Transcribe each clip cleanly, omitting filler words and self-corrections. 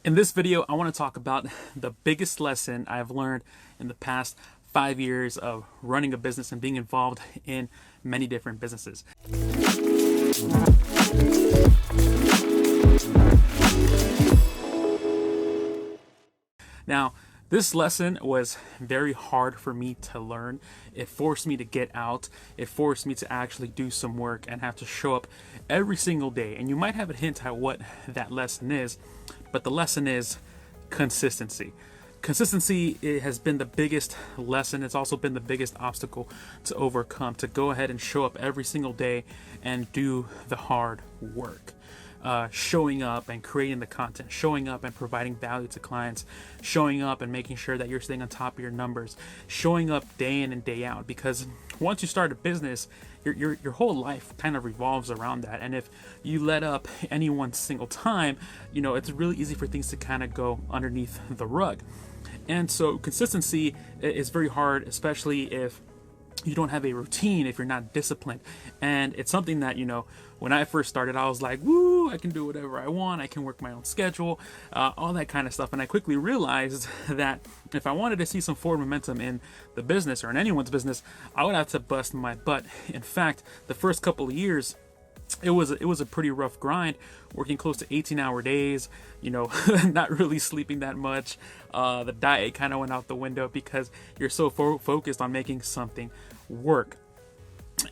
In this video, I want to talk about the biggest lesson I've learned in the past 5 years of running a business and being involved in many different businesses. Now, this lesson was very hard for me to learn. It forced me to get out. It forced me to actually do some work and have to show up every single day. And you might have a hint at what that lesson is, but the lesson is consistency. Consistency, it has been the biggest lesson. It's also been the biggest obstacle to overcome, to go ahead and show up every single day and do the hard work. Showing up and creating the content, showing up and providing value to clients, showing up and making sure that you're staying on top of your numbers, showing up day in and day out. Because once you start a business, your whole life kind of revolves around that. And if you let up any one single time, it's really easy for things to kind of go underneath the rug. And so consistency is very hard, especially if you don't have a routine, if you're not disciplined. And it's something that, when I first started, I was like, woo, I can do whatever I want. I can work my own schedule, all that kind of stuff. And I quickly realized that if I wanted to see some forward momentum in the business or in anyone's business, I would have to bust my butt. In fact, the first couple of years, it was a pretty rough grind, working close to 18-hour days, not really sleeping that much. The diet kind of went out the window because you're so focused on making something work.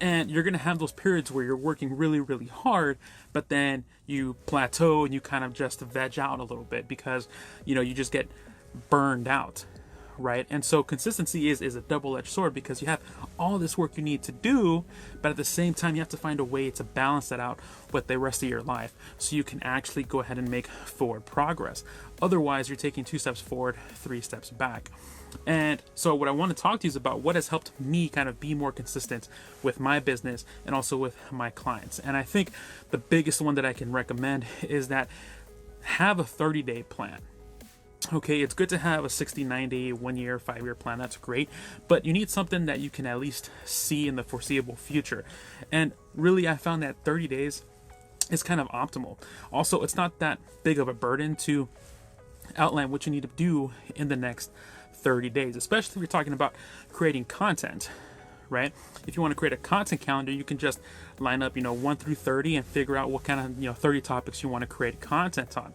And you're going to have those periods where you're working really, really hard, but then you plateau and you kind of just veg out a little bit because, you just get burned out. Right? And so consistency is a double-edged sword because you have all this work you need to do, but at the same time, you have to find a way to balance that out with the rest of your life so you can actually go ahead and make forward progress. Otherwise, you're taking 2 steps forward, 3 steps back. And so what I want to talk to you is about what has helped me kind of be more consistent with my business and also with my clients. And I think the biggest one that I can recommend is that have a 30-day plan. Okay, it's good to have a 60, 90, 1 year, 5 year plan. That's great. But you need something that you can at least see in the foreseeable future. And really, I found that 30 days is kind of optimal. Also, it's not that big of a burden to outline what you need to do in the next 30 days, especially if you're talking about creating content, right? If you want to create a content calendar, you can just line up, 1 through 30 and figure out what kind of, 30 topics you want to create content on.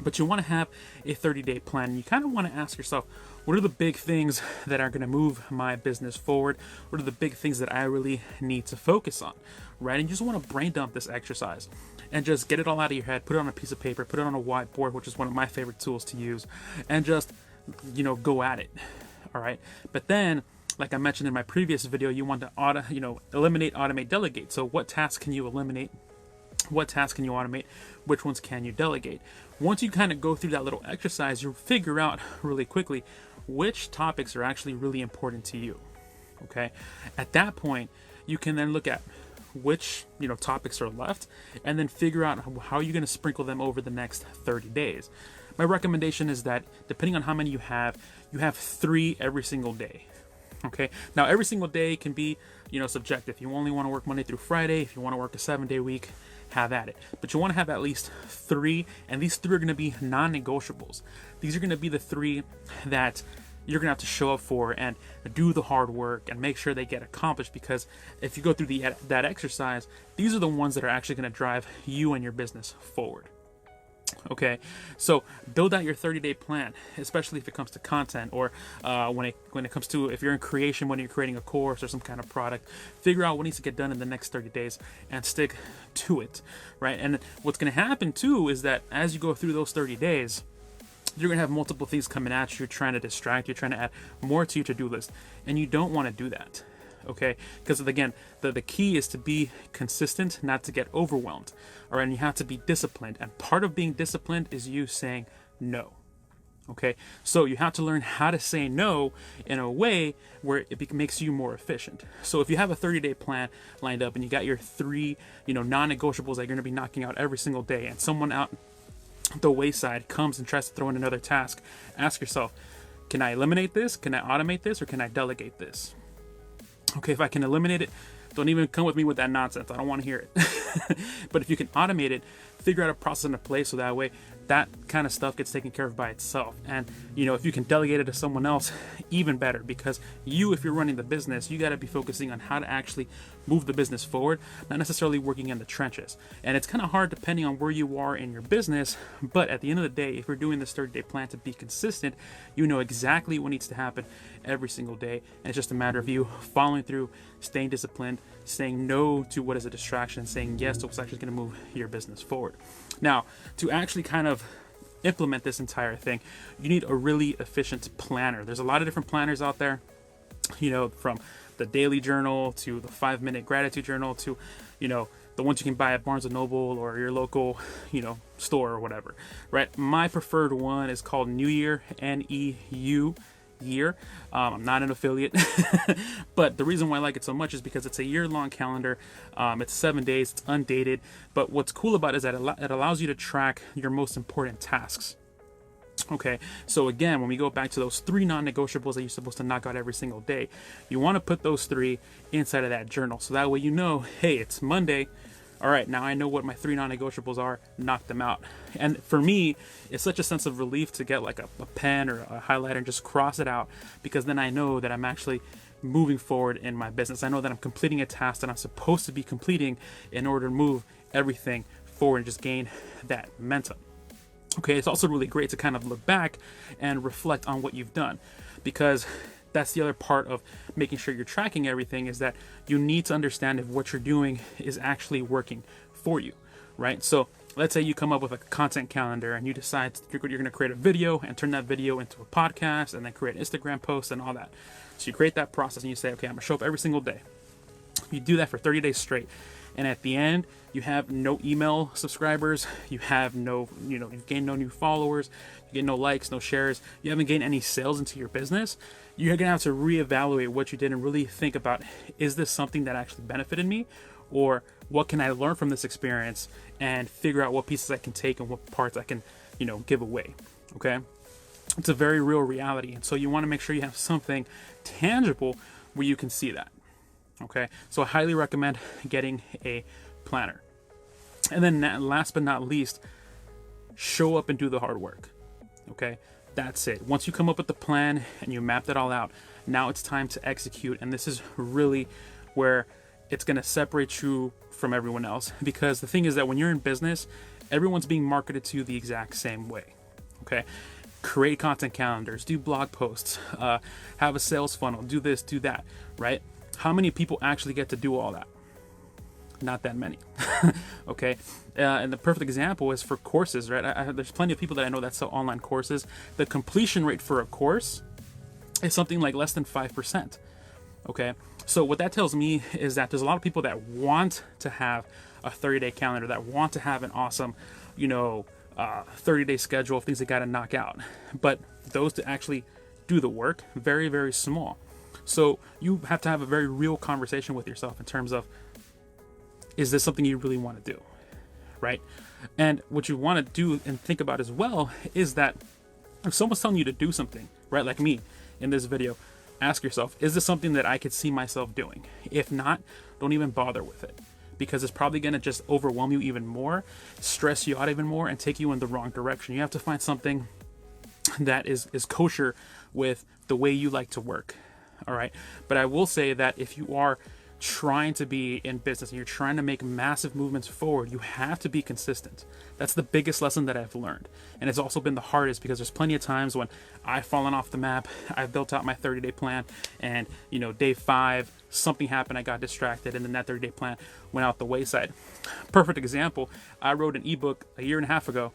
But you want to have a 30-day plan. And you kind of want to ask yourself, what are the big things that are going to move my business forward? What are the big things that I really need to focus on, right? And you just want to brain dump this exercise and just get it all out of your head, put it on a piece of paper, put it on a whiteboard, which is one of my favorite tools to use, and just, go at it, all right? But then, like I mentioned in my previous video, you want to eliminate, automate, delegate. So what tasks can you eliminate? What tasks can you automate? Which ones can you delegate? Once you kind of go through that little exercise, you'll figure out really quickly which topics are actually really important to you. Okay. At that point, you can then look at which, topics are left and then figure out how you're going to sprinkle them over the next 30 days. My recommendation is that depending on how many you have 3 every single day. Okay. Now, every single day can be, subjective. You only want to work Monday through Friday. If you want to work a 7-day week, have at it. But you want to have at least 3, and these 3 are going to be non-negotiables. These are going to be the 3 that you're going to have to show up for and do the hard work and make sure they get accomplished, because if you go through that exercise, these are the ones that are actually going to drive you and your business forward. Okay, so build out your 30-day plan, especially if it comes to content or when it comes to, if you're in creation, when you're creating a course or some kind of product, figure out what needs to get done in the next 30 days and stick to it, right? And what's going to happen too is that as you go through those 30 days, you're going to have multiple things coming at you, trying to distract you, trying to add more to your to-do list, and you don't want to do that. Okay, because again, the key is to be consistent, not to get overwhelmed. All right, and you have to be disciplined. And part of being disciplined is you saying no. Okay, so you have to learn how to say no in a way where it makes you more efficient. So if you have a 30-day plan lined up and you got your 3, non-negotiables that you're going to be knocking out every single day, and someone out the wayside comes and tries to throw in another task, ask yourself, can I eliminate this? Can I automate this? Or can I delegate this? Okay, if I can eliminate it, don't even come with me with that nonsense. I don't want to hear it. But if you can automate it, figure out a process and a place so that way that kind of stuff gets taken care of by itself. And if you can delegate it to someone else, even better, because if you're running the business, you got to be focusing on how to actually move the business forward, not necessarily working in the trenches. And it's kind of hard depending on where you are in your business, but at the end of the day, if you're doing this 30-day plan to be consistent, you know exactly what needs to happen every single day, and it's just a matter of you following through, staying disciplined, saying no to what is a distraction, saying yes to what's actually going to move your business forward. Now, to actually kind of implement this entire thing, you need a really efficient planner. There's a lot of different planners out there, from the daily journal to the 5-minute gratitude journal to, the ones you can buy at Barnes & Noble or your local, store or whatever, right? My preferred one is called New Year, NEU, year. I'm not an affiliate, but the reason why I like it so much is because it's a year-long calendar. It's 7 days, it's undated, but what's cool about it is that it allows you to track your most important tasks. Okay, so again, when we go back to those 3 non-negotiables that you're supposed to knock out every single day, you want to put those 3 inside of that journal. So that way hey, it's Monday. All right, now I know what my 3 non-negotiables are, knock them out. And for me, it's such a sense of relief to get like a pen or a highlighter and just cross it out, because then I know that I'm actually moving forward in my business. I know that I'm completing a task that I'm supposed to be completing in order to move everything forward and just gain that momentum. Okay, it's also really great to kind of look back and reflect on what you've done, because that's the other part of making sure you're tracking everything, is that you need to understand if what you're doing is actually working for you, right? So let's say you come up with a content calendar and you decide you're going to create a video and turn that video into a podcast and then create an Instagram post and all that. So you create that process and you say, okay, I'm going to show up every single day. You do that for 30 days straight. And at the end, you have no email subscribers, you have you've gained no new followers, you get no likes, no shares, you haven't gained any sales into your business. You're going to have to reevaluate what you did and really think about, is this something that actually benefited me? Or what can I learn from this experience and figure out what pieces I can take and what parts I can, give away. Okay. It's a very real reality. And so you want to make sure you have something tangible where you can see that. Okay, so I highly recommend getting a planner. And then last but not least, show up and do the hard work. Okay, that's it. Once you come up with the plan and you mapped it all out, now it's time to execute. And this is really where it's going to separate you from everyone else. Because the thing is that when you're in business, everyone's being marketed to you the exact same way. Okay, create content calendars, do blog posts, have a sales funnel, do this, do that, right? How many people actually get to do all that? Not that many. Okay. And the perfect example is for courses, right? There's plenty of people that I know that sell online courses. The completion rate for a course is something like less than 5%. Okay. So what that tells me is that there's a lot of people that want to have a 30-day calendar, that want to have an awesome, 30-day schedule of things they got to knock out. But those to actually do the work, very, very small. So you have to have a very real conversation with yourself in terms of, is this something you really want to do, right? And what you want to do and think about as well is that if someone's telling you to do something, right, like me in this video, ask yourself, is this something that I could see myself doing? If not, don't even bother with it, because it's probably going to just overwhelm you even more, stress you out even more, and take you in the wrong direction. You have to find something that is kosher with the way you like to work. All right. But I will say that if you are trying to be in business and you're trying to make massive movements forward, you have to be consistent. That's the biggest lesson that I've learned. And it's also been the hardest, because there's plenty of times when I've fallen off the map. I've built out my 30-day plan and, day 5, something happened. I got distracted, and then that 30-day plan went out the wayside. Perfect example. I wrote an ebook a year and a half ago.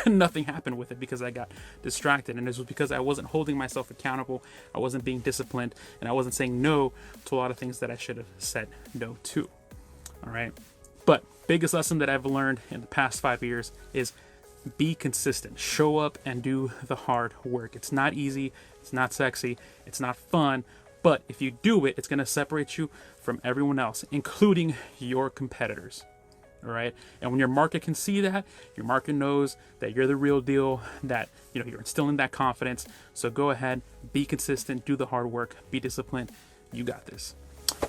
Nothing happened with it because I got distracted, and this was because I wasn't holding myself accountable, I wasn't being disciplined, and I wasn't saying no to a lot of things that I should have said no to. All right, but biggest lesson that I've learned in the past 5 years is be consistent. Show up and do the hard work. It's not easy, it's not sexy, it's not fun, but if you do it, it's going to separate you from everyone else, including your competitors. All right. And when your market can see that, your market knows that you're the real deal, that, you're instilling that confidence. So go ahead, be consistent, do the hard work, be disciplined. You got this.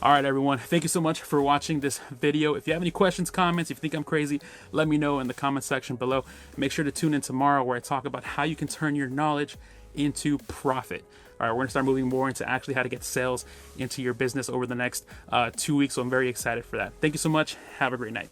All right, everyone. Thank you so much for watching this video. If you have any questions, comments, if you think I'm crazy, let me know in the comment section below. Make sure to tune in tomorrow where I talk about how you can turn your knowledge into profit. All right, we're gonna start moving more into actually how to get sales into your business over the next 2 weeks. So I'm very excited for that. Thank you so much. Have a great night.